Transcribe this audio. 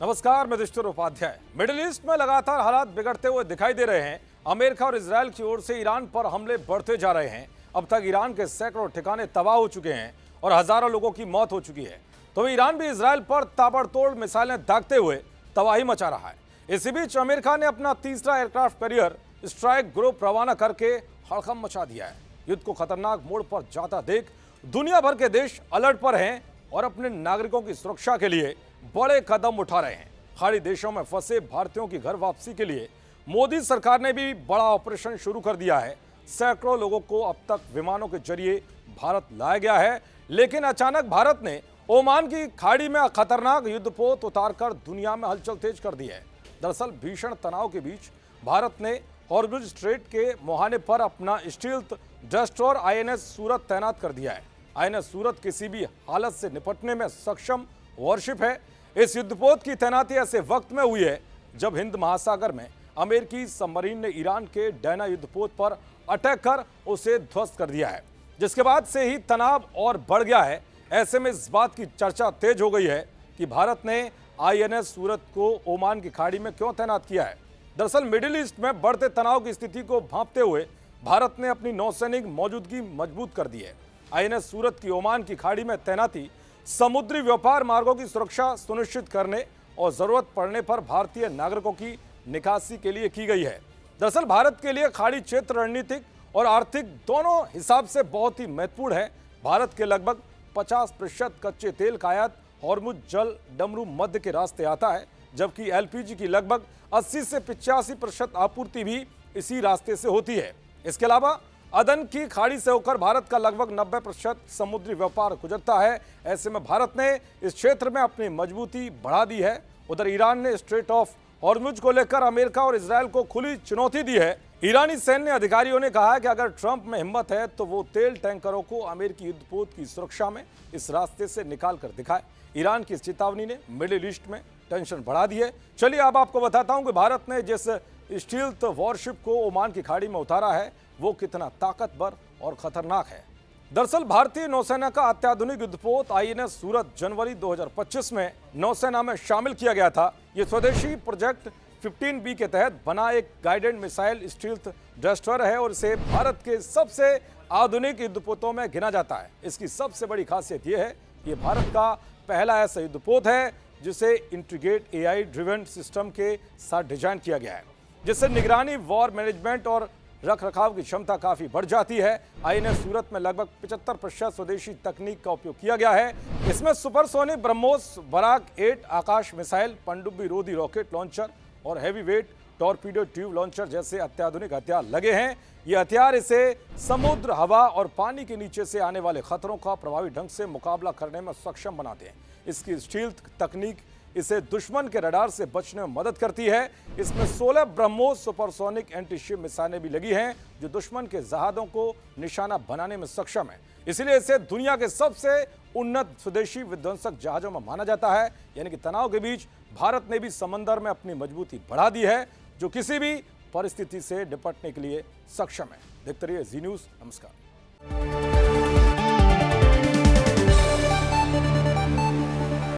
नमस्कार, मैं Yudhishthir Upadhyay. Middle east में लगातार हालात बिगड़ते हुए दिखाई दे रहे हैं। अमेरिका और इजरायल की ओर से ईरान पर हमले बढ़ते जा रहे हैं। अब तक ईरान के सैकड़ों ठिकाने तबाह हो चुके हैं और हजारों लोगों की मौत हो चुकी है। तो ईरान भी इजरायल पर ताबड़तोड़ मिसाइलें दागते हुए तबाही मचा रहा है। इसी बीच अमेरिका ने अपना तीसरा एयरक्राफ्ट कैरियर स्ट्राइक ग्रुप रवाना करके हड़कंप मचा दिया है। युद्ध को खतरनाक मोड़ पर जाता देख दुनिया भर के देश अलर्ट पर हैं और अपने नागरिकों की सुरक्षा के लिए बड़े कदम उठा रहे हैं। खाड़ी देशों में फंसे भारतीयों की घर वापसी के लिए मोदी सरकार ने भी बड़ा ऑपरेशन शुरू कर दिया है। सैकड़ों लोगों को अब तक विमानों के जरिए भारत लाया गया है, लेकिन अचानक भारत ने ओमान की खाड़ी में खतरनाक युद्धपोत उतारकर दुनिया में हलचल तेज कर दी है। दरअसल भीषण तनाव के बीच भारत ने हॉर्मुज स्ट्रेट के मुहाने पर अपना स्टील्थ डेस्ट्रॉयर आईएनएस सूरत तैनात कर दिया है। आईएनएस सूरत किसी भी हालत से निपटने में सक्षम वॉरशिप है। इस युद्धपोत की तैनाती ऐसे वक्त में हुई है जब हिंद महासागर में अमेरिकी सबमरीन ने ईरान के डैना युद्धपोत पर अटैक कर उसे ध्वस्त कर दिया है, जिसके बाद से ही तनाव और बढ़ गया है। ऐसे में इस बात की चर्चा तेज हो गई है कि भारत ने आईएनएस सूरत को ओमान की खाड़ी में क्यों तैनात किया है। दरअसल मिडिल ईस्ट में बढ़ते तनाव की स्थिति को भांपते हुए भारत ने अपनी नौसैनिक मौजूदगी मजबूत कर दी है। आईएनएस सूरत की ओमान की खाड़ी में तैनाती समुद्री व्यापार मार्गों की सुरक्षा सुनिश्चित करने और जरूरत पड़ने पर भारतीय नागरिकों की निकासी के लिए की गई है। दरअसल भारत के लिए खाड़ी क्षेत्र रणनीतिक और आर्थिक दोनों हिसाब से बहुत ही महत्वपूर्ण है। भारत के लगभग 50% कच्चे तेल का आयात हॉर्मुज जल डमरू मध्य के रास्ते आता है, जबकि एलपीजी की लगभग 80 से 85% आपूर्ति भी इसी रास्ते से होती है। इसके अलावा अदन की खाड़ी से होकर भारत का लगभग 90% समुद्री व्यापार गुजरता है। ऐसे में भारत ने इस क्षेत्र में अपनी मजबूती बढ़ा दी है। उधर ईरान ने स्ट्रेट ऑफ हॉर्मुज को लेकर अमेरिका और इजरायल को खुली चुनौती दी है। ईरानी सैन्य अधिकारियों ने कहा है कि अगर ट्रंप में हिम्मत है तो वो तेल टैंकरों को अमेरिकी युद्धपोत की सुरक्षा में इस रास्ते से निकाल कर दिखाए। ईरान की इस चेतावनी ने मिडिल ईस्ट में टेंशन बढ़ा दी है। चलिए अब आपको बताता हूं कि भारत ने जिस स्टील्थ वॉरशिप को ओमान की खाड़ी में उतारा है वो कितना ताकतवर और खतरनाक है। दरअसल भारतीय नौसेना का अत्याधुनिक युद्धपोत आईएनएस सूरत जनवरी 2025 में नौसेना में शामिल किया गया था। ये स्वदेशी प्रोजेक्ट 15B के तहत बना एक गाइडेड मिसाइल स्टील्थ डेस्ट्रॉयर है और इसे भारत के सबसे आधुनिक युद्धपोतों में गिना जाता है। इसकी सबसे बड़ी खासियत यह है कि भारत का पहला ऐसा युद्धपोत है जिसे इंटीग्रेटेड एआई ड्रिवन सिस्टम के साथ डिजाइन किया गया है, जिससे निगरानी, वॉर मैनेजमेंट और रख रखाव की क्षमता काफी बढ़ जाती है। आईएनएस सूरत में लगभग 75% स्वदेशी तकनीक का उपयोग किया गया है। इसमें सुपरसोनिक ब्रह्मोस बराक 8 आकाश मिसाइल, पनडुब्बी रोधी रॉकेट लॉन्चर और heavy weight torpedo tube launcher जैसे अत्याधुनिक हथियार लगे हैं। ये हथियार इसे समुद्र, हवा और पानी के नीचे से आने वाले खतरों का प्रभावी ढंग से मुकाबला करने में सक्षम बनाते हैं। इसकी स्टील्थ तकनीक इसे दुश्मन के रडार से बचने में मदद करती है। इसमें 16 ब्रह्मोस सुपरसोनिक एंटी शिप मिसाइलें भी लगी हैं जो दुश्मन के जहाजों को निशाना बनाने में सक्षम है। इसलिए इसे दुनिया के सबसे उन्नत स्वदेशी विध्वंसक जहाजों में माना जाता है। यानी कि तनाव के बीच भारत ने भी समंदर में अपनी मजबूती बढ़ा दी है, जो किसी भी परिस्थिति से निपटने के लिए सक्षम है। देखते रहिए जी न्यूज़। नमस्कार।